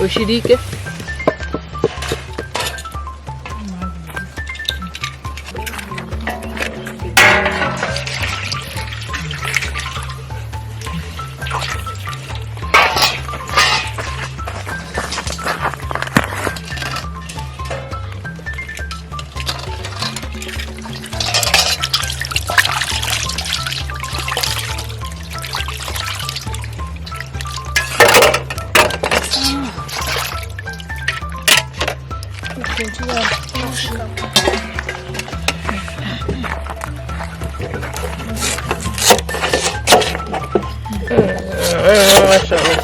Ushirike.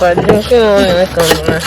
Padrinho que homem na cama.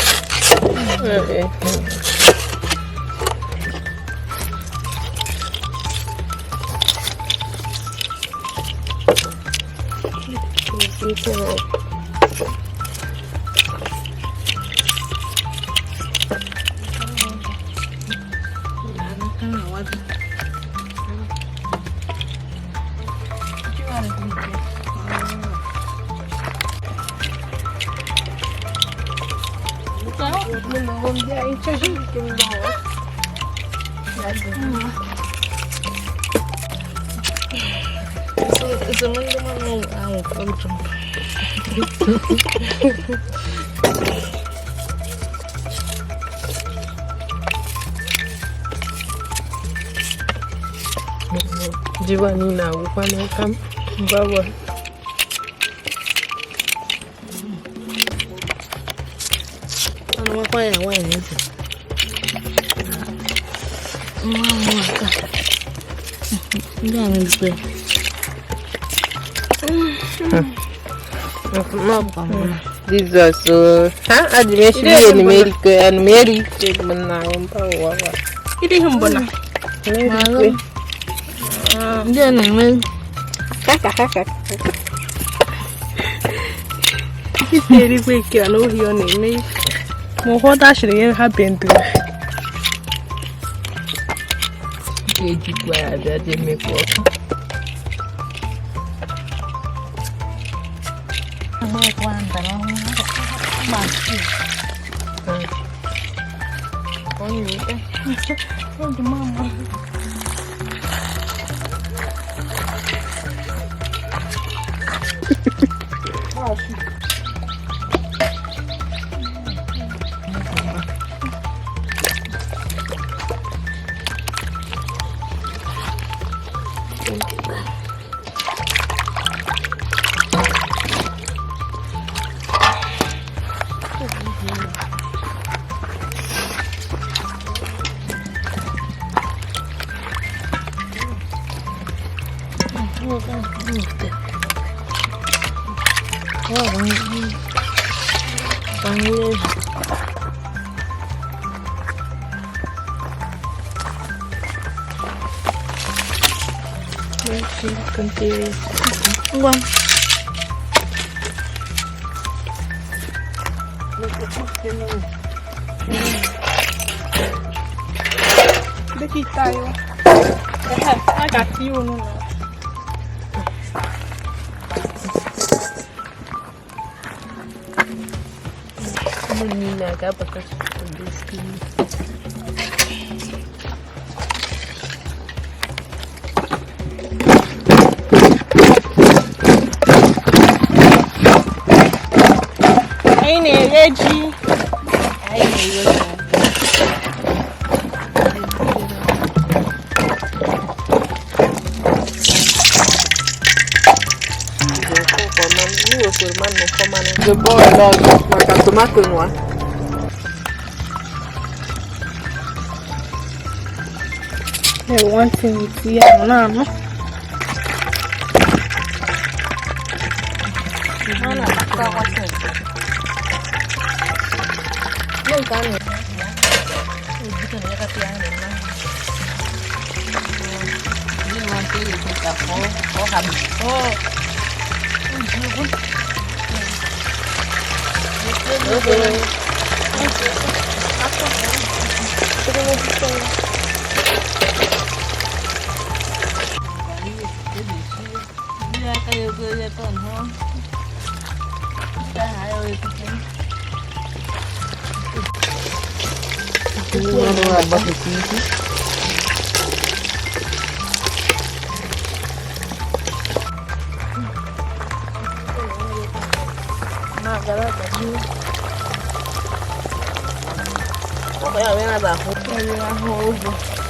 Jiwani na ukwana kam bawa. Ano makwaya waya nisi. Mwaka. Ndia ngise. Jesus, admission ni America and Mary mana umpawa. Ini hambona. Malu. Dia nang kakak. Ini quick ya lo hiyo ni. Mo hoda shiri ha bendu. Keji kwa ada de me ko. Oh, mama. One. Daqui tá eu. A gatinho não. Menina, acaba com esse Ready? The boy loves like a tomato one. They want to see it now.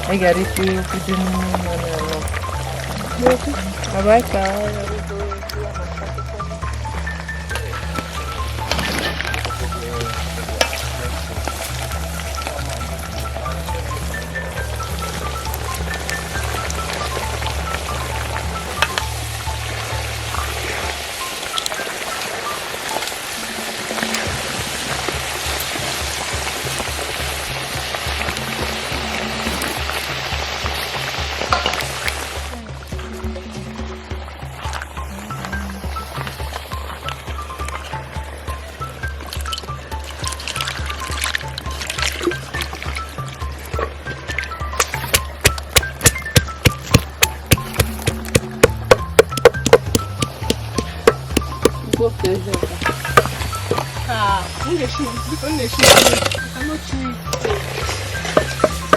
I got it to you.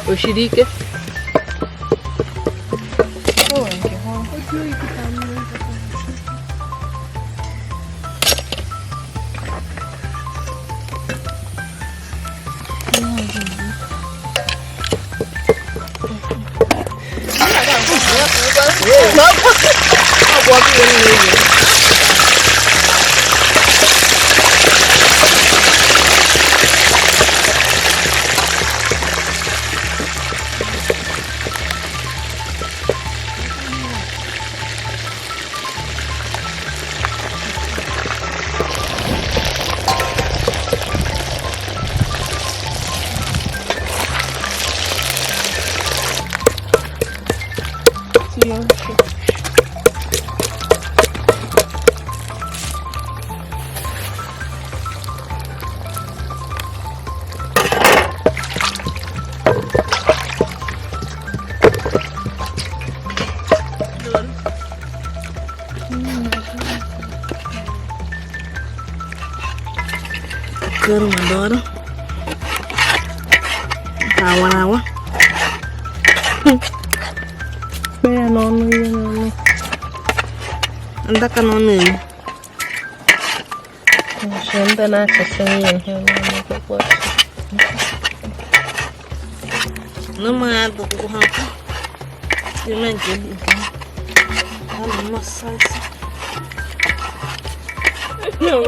Ushirike. Quero embora. Água. Bem, não. Anda com não. Gente, na cozinha, não mais do que o rapaz. Eu não entendo. Nossa. Não.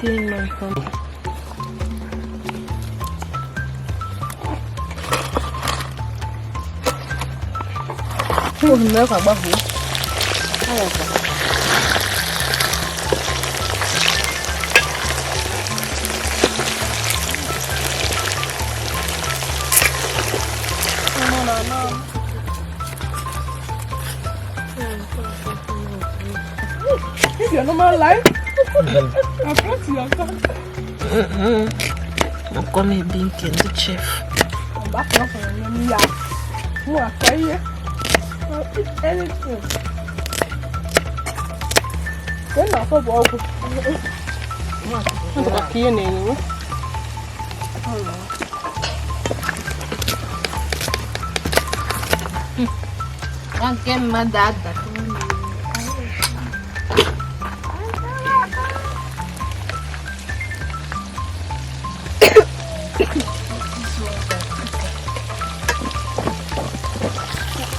Tin man kon. Nó còn bao nhiêu? Nó mới lấy. Não come brinquedo, chefe. Aqui nenhum. Aqui mandada.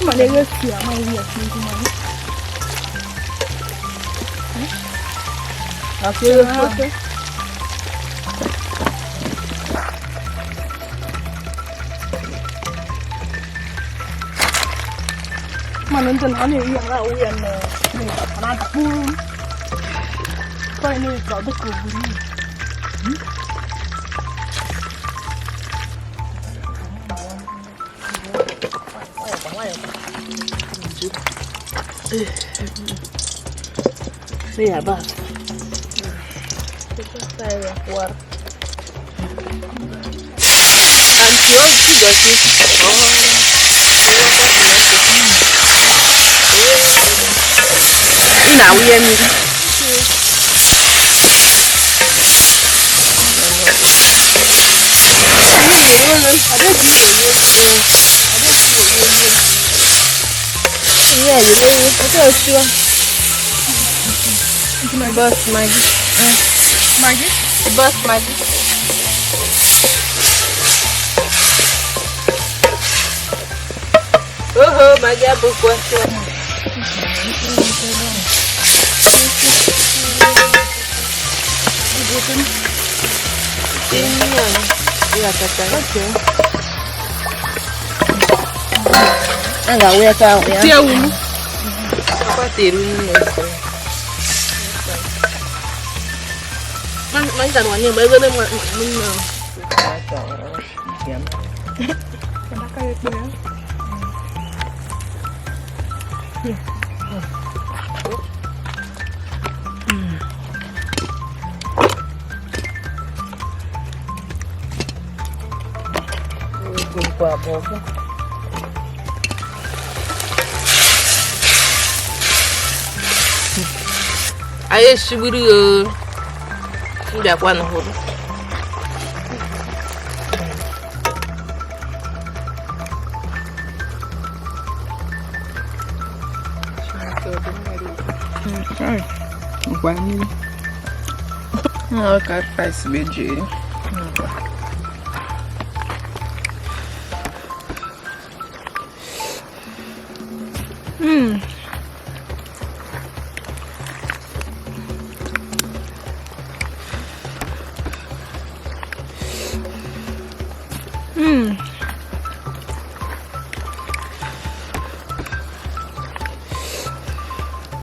Malega sia, malega sia kumani. Aqui. Mana jangan ni yang lau yang ni mana pun. Kau ini kau tu kubur. Ini apa? Saya keluar. Antiol juga sih. Ini nawi ya nih. Ada iya jadi itu harus jual. Bus magi. Magi? Bus magi. Magi apa kuah tuh? Ini ya kacang aja. Enggak tahu ya. Dia unu. Apa tiru ini? Man tanuannya bagus deh mana? Kenapa kayak gini? Kuah bobo. Ayo suburu. Sudah kuah nuhur. Guarani. Ah, o cara faz vídeo.